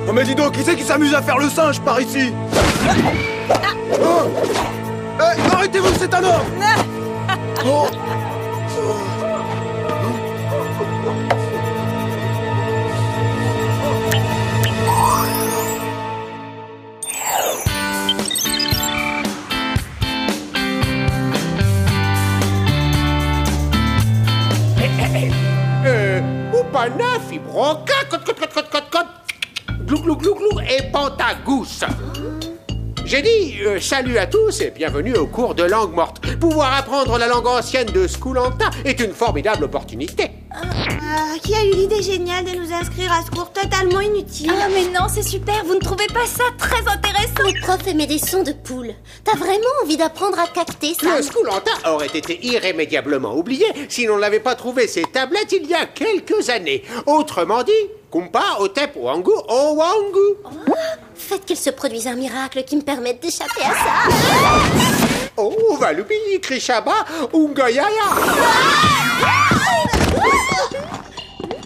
Oh mais dis donc, qui c'est qui s'amuse à faire le singe par ici? Oh. Arrêtez-vous, c'est un homme. Oh. Oupana, fibroca, code, glou glou glou glou et pantagousse. J'ai dit salut à tous et bienvenue au cours de langue morte. Pouvoir apprendre la langue ancienne de Skoulanta est une formidable opportunité. Qui a eu l'idée géniale de nous inscrire à ce cours totalement inutile? Ah mais non, c'est super, vous ne trouvez pas ça très intéressant? Le prof émet des sons de poule. T'as vraiment envie d'apprendre à capter ça? Le Skoulanta aurait été irrémédiablement oublié si l'on n'avait pas trouvé ces tablettes il y a quelques années. Autrement dit, Kumpa, Otep, Wangu, Owangu. Oh, faites qu'il se produise un miracle qui me permette d'échapper à ça. Oh, Valubi, Krishaba, Ungayaya.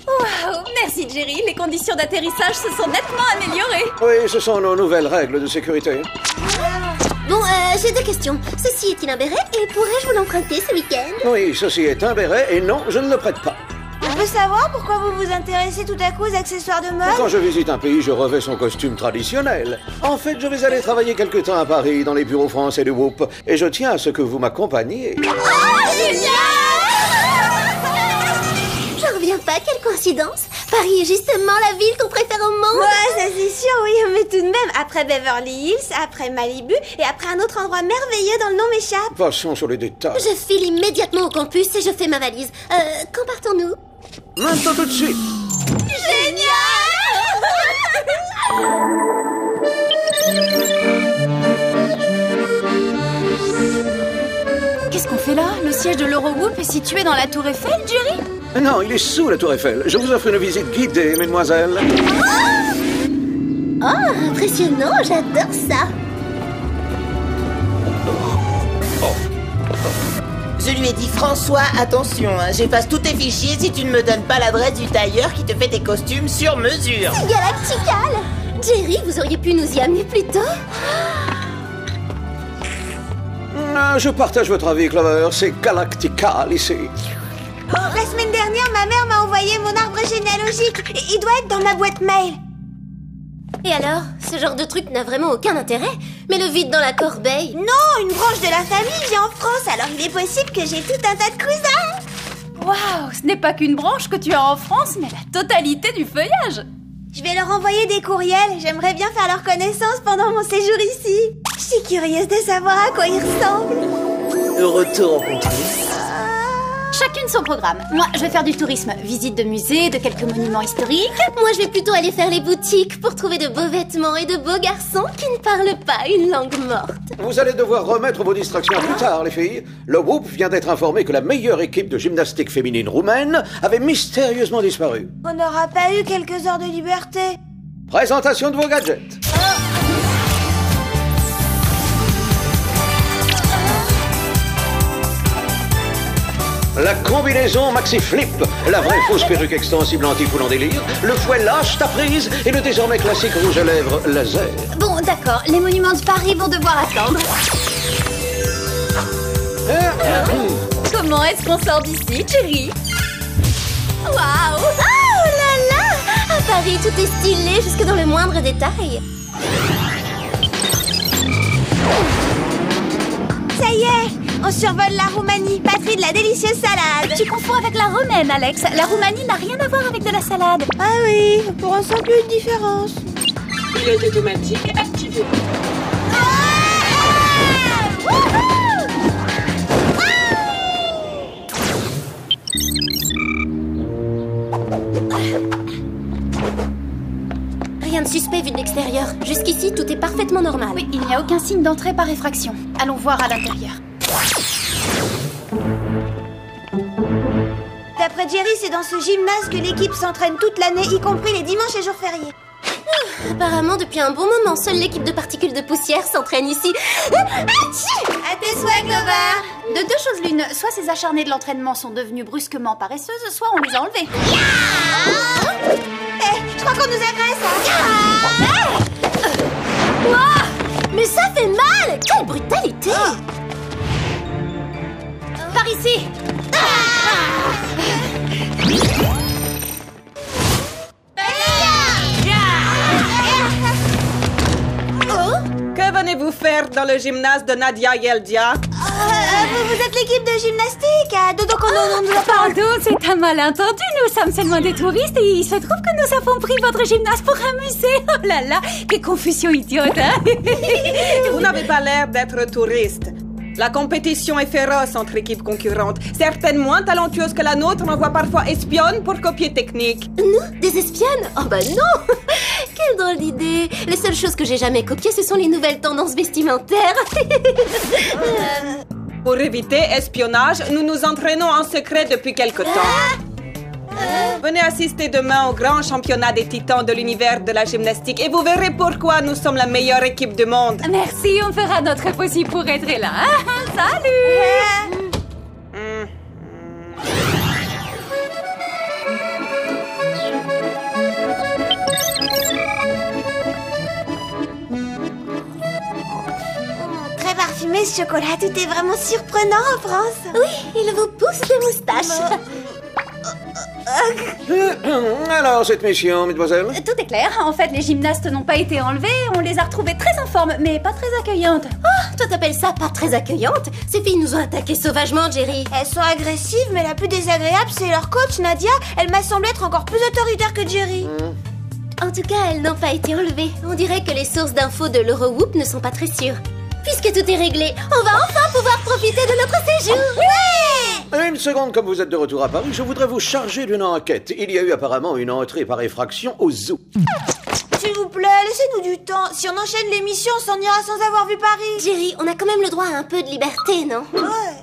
Waouh, merci Jerry, les conditions d'atterrissage se sont nettement améliorées. Oui, ce sont nos nouvelles règles de sécurité. Bon, j'ai deux questions. Ceci est-il un béret et pourrais-je vous l'emprunter ce week-end? Oui, ceci est un béret et non, je ne le prête pas. On peut savoir pourquoi vous vous intéressez tout à coup aux accessoires de mode? Quand je visite un pays, je revêts son costume traditionnel. En fait, je vais aller travailler quelque temps à Paris, dans les bureaux français de Whoop, et je tiens à ce que vous m'accompagniez. Oh, génial! J'en reviens pas, quelle coïncidence! Paris est justement la ville qu'on préfère au monde! Ouais, ça c'est sûr, oui, mais tout de même, après Beverly Hills, après Malibu, et après un autre endroit merveilleux dont le nom m'échappe. Passons sur les détails. Je file immédiatement au campus et je fais ma valise. Quand partons-nous? Maintenant tout de suite. Qu'est-ce qu'on fait là? Le siège de l'Eurogroupe est situé dans la tour Eiffel, Jerry? Non, il est sous la tour Eiffel. Je vous offre une visite guidée, mesdemoiselles. Oh, impressionnant, j'adore ça! Je lui ai dit, François, attention, hein, j'efface tous tes fichiers si tu ne me donnes pas l'adresse du tailleur qui te fait tes costumes sur mesure. C'est galactical! Jerry, vous auriez pu nous y amener plus tôt? Je partage votre avis, Clover. C'est galactical ici. La semaine dernière, ma mère m'a envoyé mon arbre généalogique. Il doit être dans ma boîte mail. Et alors, ce genre de truc n'a vraiment aucun intérêt. Mais le vide dans la corbeille. Non, une branche de la famille vit en France, alors il est possible que j'ai tout un tas de cousins. Waouh, ce n'est pas qu'une branche que tu as en France, mais la totalité du feuillage. Je vais leur envoyer des courriels. J'aimerais bien faire leur connaissance pendant mon séjour ici. Je suis curieuse de savoir à quoi ils ressemblent. Heureux de te rencontrer. Chacune son programme. Moi, je vais faire du tourisme. Visite de musées, de quelques monuments historiques. Moi, je vais plutôt aller faire les boutiques pour trouver de beaux vêtements et de beaux garçons qui ne parlent pas une langue morte. Vous allez devoir remettre vos distractions plus tard, les filles. Le Whoop vient d'être informé que la meilleure équipe de gymnastique féminine roumaine avait mystérieusement disparu. On n'aura pas eu quelques heures de liberté. Présentation de vos gadgets. La combinaison Maxi Flip, la vraie fausse perruque extensible anti-foulant délire, le fouet lâche ta prise et le désormais classique rouge à lèvres laser. Bon, d'accord, les monuments de Paris vont devoir attendre. Comment est-ce qu'on sort d'ici, Jerry? Waouh! Oh là là! À Paris, tout est stylé jusque dans le moindre détail. Ça y est, on survole la Roumanie, patrie de la délicieuse salade. Tu confonds avec la romaine, Alex. La Roumanie n'a rien à voir avec de la salade. Ah oui, on pourra sentir plus de différence. Pilote automatique activé. Rien de suspect vu de l'extérieur. Jusqu'ici, tout est parfaitement normal. Oui, il n'y a aucun signe d'entrée par effraction. Allons voir à l'intérieur. D'après Jerry, c'est dans ce gymnase que l'équipe s'entraîne toute l'année, y compris les dimanches et jours fériés. Apparemment, depuis un bon moment, seule l'équipe de particules de poussière s'entraîne ici. À tes souhaits, Clover. De deux choses l'une, soit ces acharnés de l'entraînement sont devenus brusquement paresseuses, soit on les a enlevés. Je crois qu'on nous agresse. Mais ça fait mal! Quelle brutalité! Par ici! Que venez-vous faire dans le gymnase de Nadia Yeldia? Vous êtes l'équipe de gymnastique. Donc on nous a pas... Pardon, c'est un malentendu. Nous sommes seulement des touristes et il se trouve que nous avons pris votre gymnase pour un musée. Oh là là, quelle confusion idiote, hein? Vous n'avez pas l'air d'être touriste. La compétition est féroce entre équipes concurrentes. Certaines moins talentueuses que la nôtre m'envoient parfois espionnes pour copier technique. Nous? Des espionnes? Oh bah non! Quelle drôle d'idée! Les seules choses que j'ai jamais copiées, ce sont les nouvelles tendances vestimentaires. Pour éviter espionnage, nous nous entraînons en secret depuis quelque temps. Venez assister demain au grand championnat des titans de l'univers de la gymnastique et vous verrez pourquoi nous sommes la meilleure équipe du monde. Merci, on fera notre possible pour être là. Salut! Très parfumé ce chocolat, tout est vraiment surprenant en France. Oui, il vous pousse des moustaches. Alors, cette mission, mesdemoiselles? Tout est clair. En fait, les gymnastes n'ont pas été enlevés. On les a retrouvés très en forme, mais pas très accueillantes. Oh, toi t'appelles ça pas très accueillante? Ces filles nous ont attaqués sauvagement, Jerry. Elles sont agressives, mais la plus désagréable, c'est leur coach, Nadia. Elle m'a semblé être encore plus autoritaire que Jerry. En tout cas, elles n'ont pas été enlevées. On dirait que les sources d'infos de l'Eurowoop ne sont pas très sûres. Puisque tout est réglé, on va enfin pouvoir profiter de notre séjour. Ouais! Une seconde, comme vous êtes de retour à Paris, je voudrais vous charger d'une enquête. Il y a eu apparemment une entrée par effraction au zoo. S'il vous plaît, laissez-nous du temps. Si on enchaîne l'émission, on s'en ira sans avoir vu Paris. Jerry, on a quand même le droit à un peu de liberté, non? Ouais.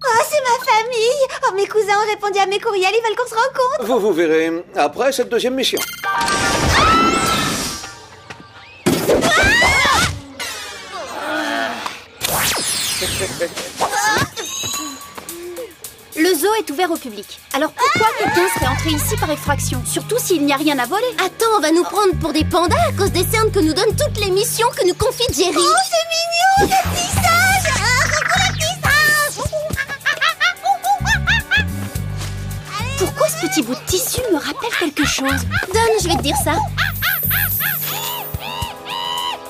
Oh, c'est ma famille. Oh, mes cousins ont répondu à mes courriels, ils veulent qu'on se rencontre. Vous verrez après cette deuxième mission. Le zoo est ouvert au public. Alors pourquoi quelqu'un serait entré ici par effraction? Surtout s'il n'y a rien à voler. Attends, on va nous prendre pour des pandas à cause des cernes que nous donnent toutes les missions que nous confie Jerry. Oh, c'est mignon, des petits singes. Coucou les petits singes. Pourquoi ce petit bout de tissu me rappelle quelque chose? Donne, je vais te dire ça.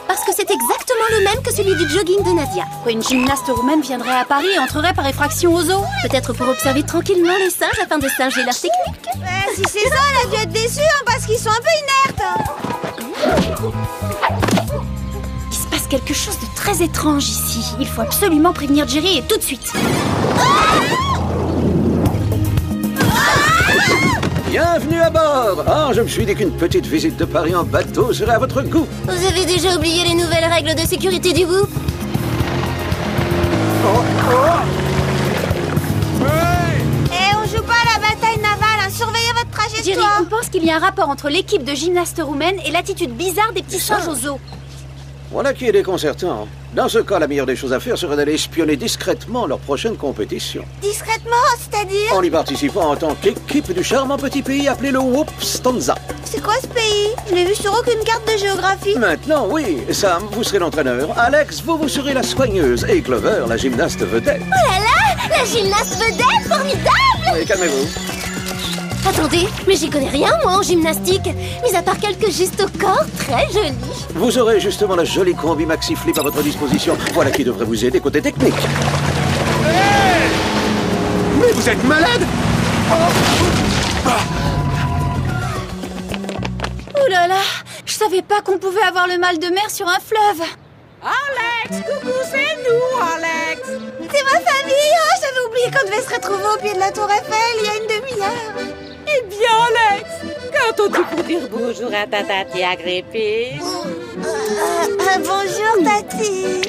Parce que c'est exactement le même que celui du jogging de Nadia. Une gymnaste roumaine viendrait à Paris et entrerait par effraction au zoo? Peut-être pour observer tranquillement les singes afin de singer leur technique. Si c'est ça, elle a dû être déçue, parce qu'ils sont un peu inertes. Il se passe quelque chose de très étrange ici. Il faut absolument prévenir Jerry et tout de suite. Bienvenue à bord. Ah, je me suis dit qu'une petite visite de Paris en bateau serait à votre goût. Vous avez déjà oublié les nouvelles règles de sécurité du Whoop? On joue pas à la bataille navale, surveillez votre Jerry, trajectoire. on pense qu'il y a un rapport entre l'équipe de gymnastes roumaines et l'attitude bizarre des petits singes au zoo. Voilà qui est déconcertant. Dans ce cas, la meilleure des choses à faire serait d'aller espionner discrètement leur prochaine compétition. Discrètement, c'est-à-dire? En y participant en tant qu'équipe du charmant petit pays appelé le Whoopstanza. C'est quoi ce pays? Je l'ai vu sur aucune carte de géographie. Maintenant, oui, Sam, vous serez l'entraîneur. Alex, vous serez la soigneuse. Et Clover, la gymnaste vedette. Oh là là, la gymnaste vedette, formidable! Et calmez-vous. Attendez, mais j'y connais rien, moi, en gymnastique. Mis à part quelques gestes au corps très jolis. Vous aurez justement la jolie combi Maxi Flip à votre disposition. Voilà qui devrait vous aider côté technique. Hey! Mais vous êtes malade? Ouh là là, je savais pas qu'on pouvait avoir le mal de mer sur un fleuve. Alex, coucou, c'est nous, Alex. C'est ma famille. Oh, j'avais oublié qu'on devait se retrouver au pied de la tour Eiffel il y a une demi-heure. Eh bien, Alex, attendu pour dire bonjour à ta tati agrippée. Bonjour, Tati.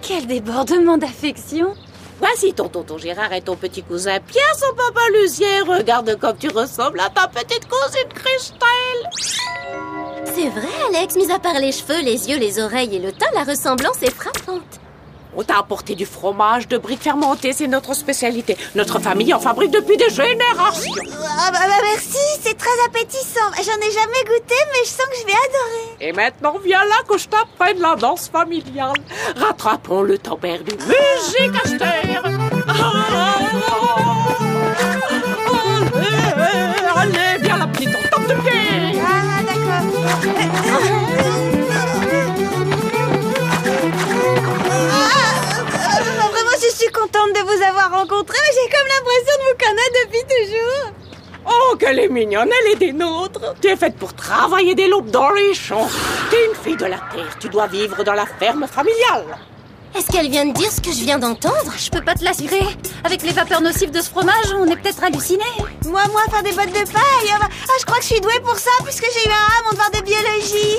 Quel débordement d'affection. Voici ton tonton Gérard et ton petit cousin Pierre, son papa Lucien. Regarde comme tu ressembles à ta petite cousine Christelle. C'est vrai, Alex, mis à part les cheveux, les yeux, les oreilles et le teint, la ressemblance est frappante. On t'a apporté du fromage de briques fermentées, c'est notre spécialité. Notre famille en fabrique depuis des générations. Merci, c'est très appétissant. J'en ai jamais goûté, mais je sens que je vais adorer. Et maintenant, viens là que je t'apprenne la danse familiale. Rattrapons le temps perdu. Musique, Aster. Allez, viens la petite, on tape de pied. Ah, d'accord. Vraiment, je suis contente de vous avoir rencontré, mais j'ai comme l'impression de vous connaître depuis toujours. Oh, qu'elle est mignonne, elle est des nôtres. Tu es faite pour travailler des l'aube dans les champs. Tu es une fille de la terre, tu dois vivre dans la ferme familiale. Est-ce qu'elle vient de dire ce que je viens d'entendre? Je peux pas te l'assurer. Avec les vapeurs nocives de ce fromage, on est peut-être hallucinés. Moi, faire des bottes de paille. Je crois que je suis douée pour ça, puisque j'ai eu un mon devoir de biologie.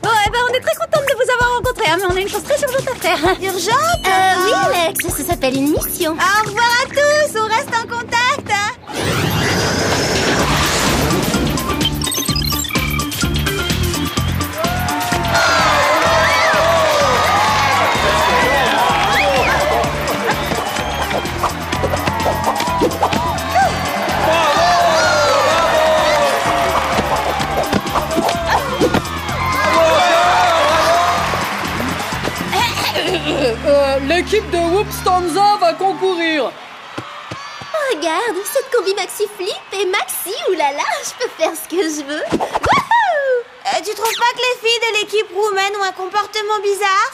Bon, on est très contente de vous avoir rencontrés, mais on a une chose très urgente à faire. Urgente? Oui, Alex, ça s'appelle une mission. Au revoir à tous, on reste en contact. L'équipe de Whoopstanza va concourir. Regarde, cette combi Maxi Flip et Maxi, oulala, je peux faire ce que je veux. Wouhou! Tu trouves pas que les filles de l'équipe roumaine ont un comportement bizarre?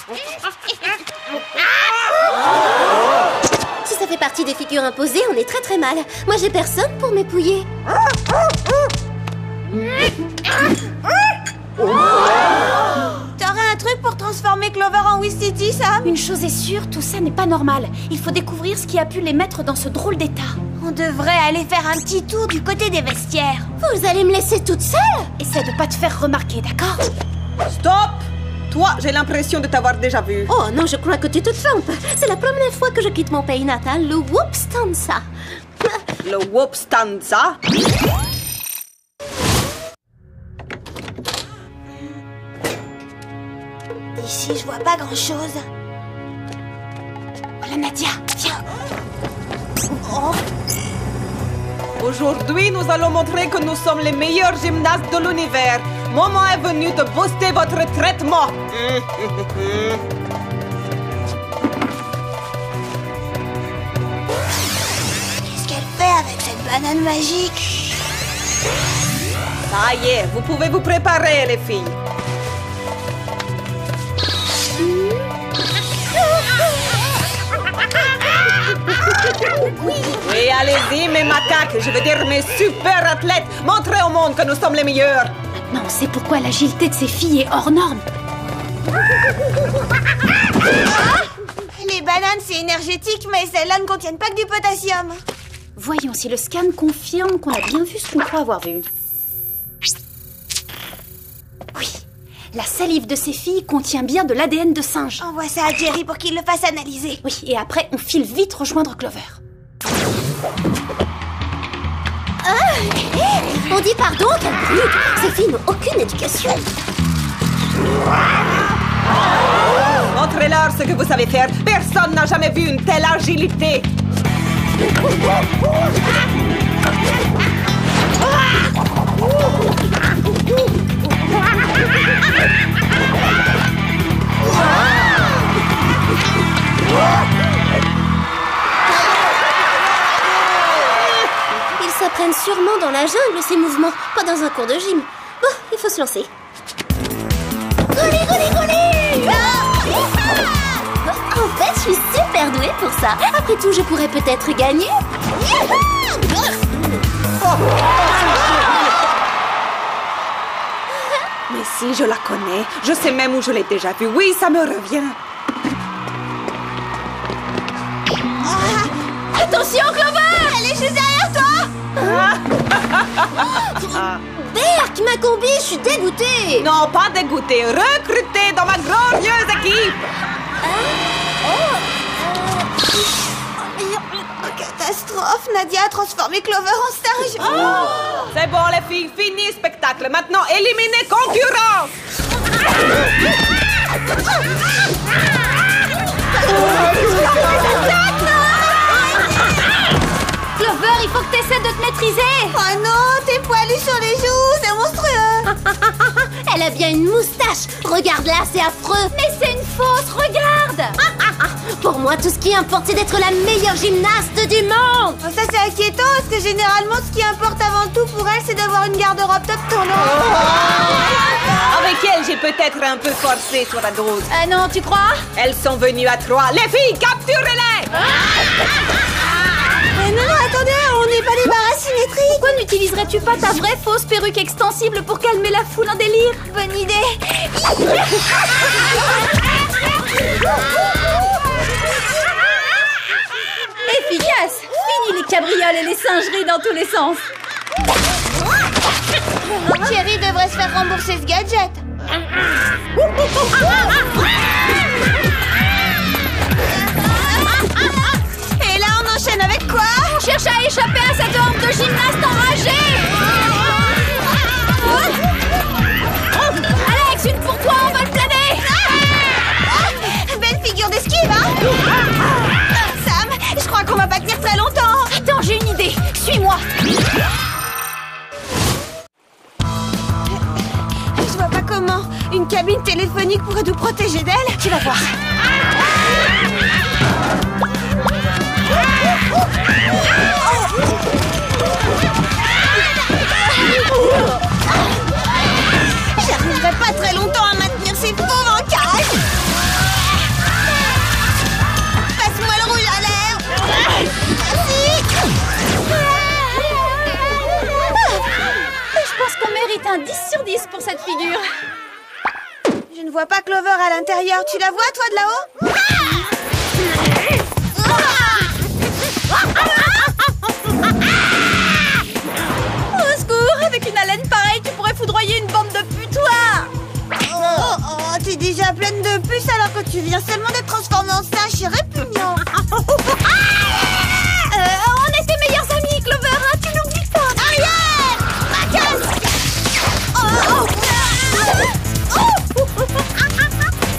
Si ça fait partie des figures imposées, on est très très mal. Moi, j'ai personne pour m'épouiller. T'aurais un truc pour transformer Clover en Wisty, Sam? Une chose est sûre, tout ça n'est pas normal. Il faut découvrir ce qui a pu les mettre dans ce drôle d'état. On devrait aller faire un petit tour du côté des vestiaires. Vous allez me laisser toute seule? Essaie de pas te faire remarquer, d'accord? Stop! Toi, j'ai l'impression de t'avoir déjà vu. Oh non, je crois que tu te trompes. C'est la première fois que je quitte mon pays natal, le Whoopstanza. Le Whoopstanza? Ici, je vois pas grand-chose. Voilà Nadia, viens. Aujourd'hui, nous allons montrer que nous sommes les meilleurs gymnastes de l'univers. Moment est venu de booster votre traitement. Qu'est-ce qu'elle fait avec cette banane magique? Ça y est, vous pouvez vous préparer, les filles. Oui, allez-y, mes macaques, je veux dire mes super athlètes. Montrez au monde que nous sommes les meilleurs. Maintenant, on sait pourquoi l'agilité de ces filles est hors norme. Les bananes, c'est énergétique, mais celles-là ne contiennent pas que du potassium. Voyons si le scan confirme qu'on a bien vu ce qu'on croit avoir vu. Oui, la salive de ces filles contient bien de l'ADN de singe. Envoie ça à Jerry pour qu'il le fasse analyser. Oui, et après, on file vite rejoindre Clover. On dit pardon, quelle brute. Ces filles n'ont aucune éducation. Montrez-leur ce que vous savez faire. Personne n'a jamais vu une telle agilité. Ils s'apprennent sûrement dans la jungle, ces mouvements, pas dans un cours de gym. Bon, il faut se lancer. Goli, goli, goli! En fait, je suis super douée pour ça. Après tout, je pourrais peut-être gagner. Mais si, je la connais. Je sais même où je l'ai déjà vue. Oui, ça me revient. Attention, Clover! Elle est juste derrière toi! Berk, débarque ma combi, je suis dégoûtée. Non, pas dégoûtée, recrutée dans ma glorieuse équipe. Catastrophe, Nadia a transformé Clover en singe. C'est bon les filles, fini le spectacle. Maintenant, éliminez concurrence. Clover, il faut que t'essaies de te maîtriser. Oh non, t'es poilu sur les joues, c'est monstrueux. Elle a bien une moustache. Regarde-la, c'est affreux. Mais c'est une fausse, regarde. Pour moi, tout ce qui importe, c'est d'être la meilleure gymnaste du monde. Oh, ça c'est inquiétant, parce que généralement, ce qui importe avant tout pour elle, c'est d'avoir une garde-robe top tournante. Avec elle, j'ai peut-être un peu forcé sur la dose. Non, tu crois? Elles sont venues à 3. Les filles, capturez-les. Non, attendez, on n'est pas des barres asymétriques. Pourquoi n'utiliserais-tu pas ta vraie fausse perruque extensible pour calmer la foule en délire? Bonne idée. Efficace. Fini les cabrioles et les singeries dans tous les sens. Thierry devrait se faire rembourser ce gadget. Et là, on enchaîne avec quoi? On cherche à échapper à cette horde de gymnastes enragés. Alex, une pour toi, on va le planer. Belle figure d'esquive, hein? Sam, je crois qu'on va pas tenir très longtemps. Attends, j'ai une idée. Suis-moi. Je vois pas comment une cabine téléphonique pourrait nous protéger d'elle. Tu vas voir. J'arriverai pas très longtemps à maintenir ces fauves en cage. Passe-moi le rouge à lèvres. Merci. Je pense qu'on mérite un 10 sur 10 pour cette figure. Je ne vois pas Clover à l'intérieur. Tu la vois, toi, de là-haut? Au secours, avec une haleine pareille, tu pourrais foudroyer une bande de putois. T'es déjà pleine de puces alors que tu viens seulement d'être transformée en singe. C'est répugnant. On était meilleurs amis, Clover, hein, tu n'oublies pas. Arrière!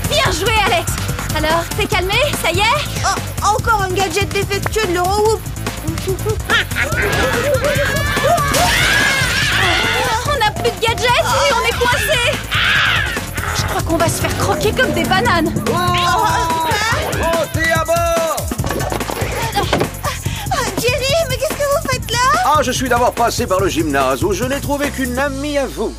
Bien joué, Alex. Alors, t'es calmé? Ça y est? Encore un gadget défectueux de l'Eurohoop. On n'a plus de gadgets et on est coincés. Je crois qu'on va se faire croquer comme des bananes. Montez à bord! Jerry, mais qu'est-ce que vous faites là? Ah, je suis d'abord passé par le gymnase où je n'ai trouvé qu'une amie à vous.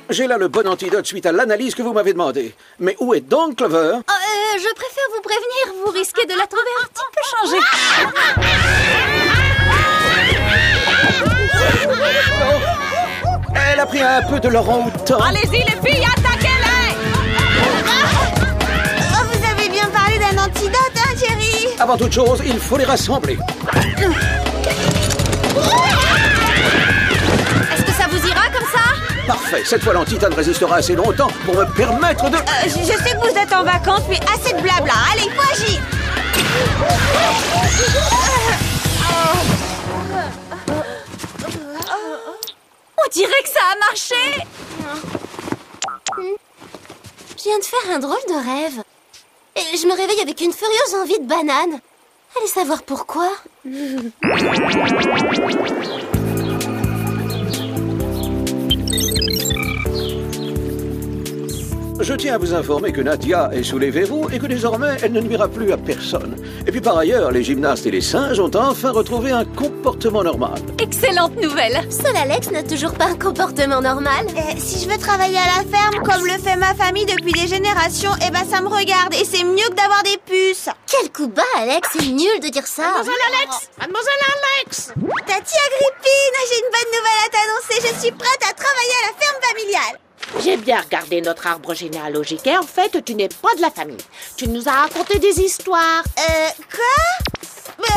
J'ai là le bon antidote suite à l'analyse que vous m'avez demandé. Mais où est donc Clover? Je préfère vous prévenir, vous risquez de la trouver un petit peu changée. Elle a pris un peu de l'orang-outan. Allez-y les filles, attaquez-les. Vous avez bien parlé d'un antidote, hein, Jerry? Avant toute chose, il faut les rassembler. Est-ce que ça vous ira comme ça? Parfait, cette fois l'antitane résistera assez longtemps pour me permettre de... Je sais que vous êtes en vacances, mais assez de blabla. Allez, il faut agir. On dirait que ça a marché. Je viens de faire un drôle de rêve. Et je me réveille avec une furieuse envie de banane. Allez savoir pourquoi. Je tiens à vous informer que Nadia est sous les verrous et que désormais elle ne nuira plus à personne. Et puis par ailleurs, les gymnastes et les singes ont enfin retrouvé un comportement normal. Excellente nouvelle. Seul Alex n'a toujours pas un comportement normal. Si je veux travailler à la ferme comme le fait ma famille depuis des générations, eh ben ça me regarde et c'est mieux que d'avoir des puces. Quel coup bas, Alex, c'est nul de dire ça. Mademoiselle Alex! Tati Agrippine, j'ai une bonne nouvelle à t'annoncer. Je suis prête à travailler à la ferme familiale. J'ai bien regardé notre arbre généalogique et en fait, tu n'es pas de la famille. Tu nous as raconté des histoires. Quoi?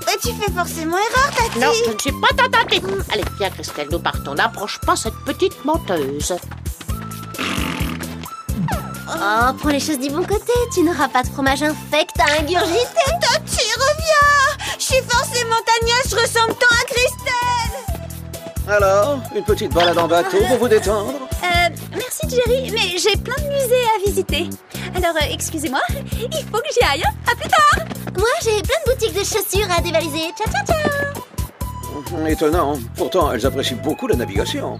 Mais tu fais forcément erreur, Tati. Non, je ne suis pas ta tati. Allez, viens, Christelle, nous partons. N'approche pas cette petite menteuse. Oh, prends les choses du bon côté. Tu n'auras pas de fromage infect à ingurgiter. Tati, reviens. Je suis forcément ta nièce, je ressemble tant à Christelle. Alors, une petite balade en bateau pour vous détendre? Merci Jerry, mais j'ai plein de musées à visiter. Alors, excusez-moi, il faut que j'y aille. À plus tard. Moi, j'ai plein de boutiques de chaussures à dévaliser. Ciao, ciao, ciao. Étonnant. Pourtant, elles apprécient beaucoup la navigation.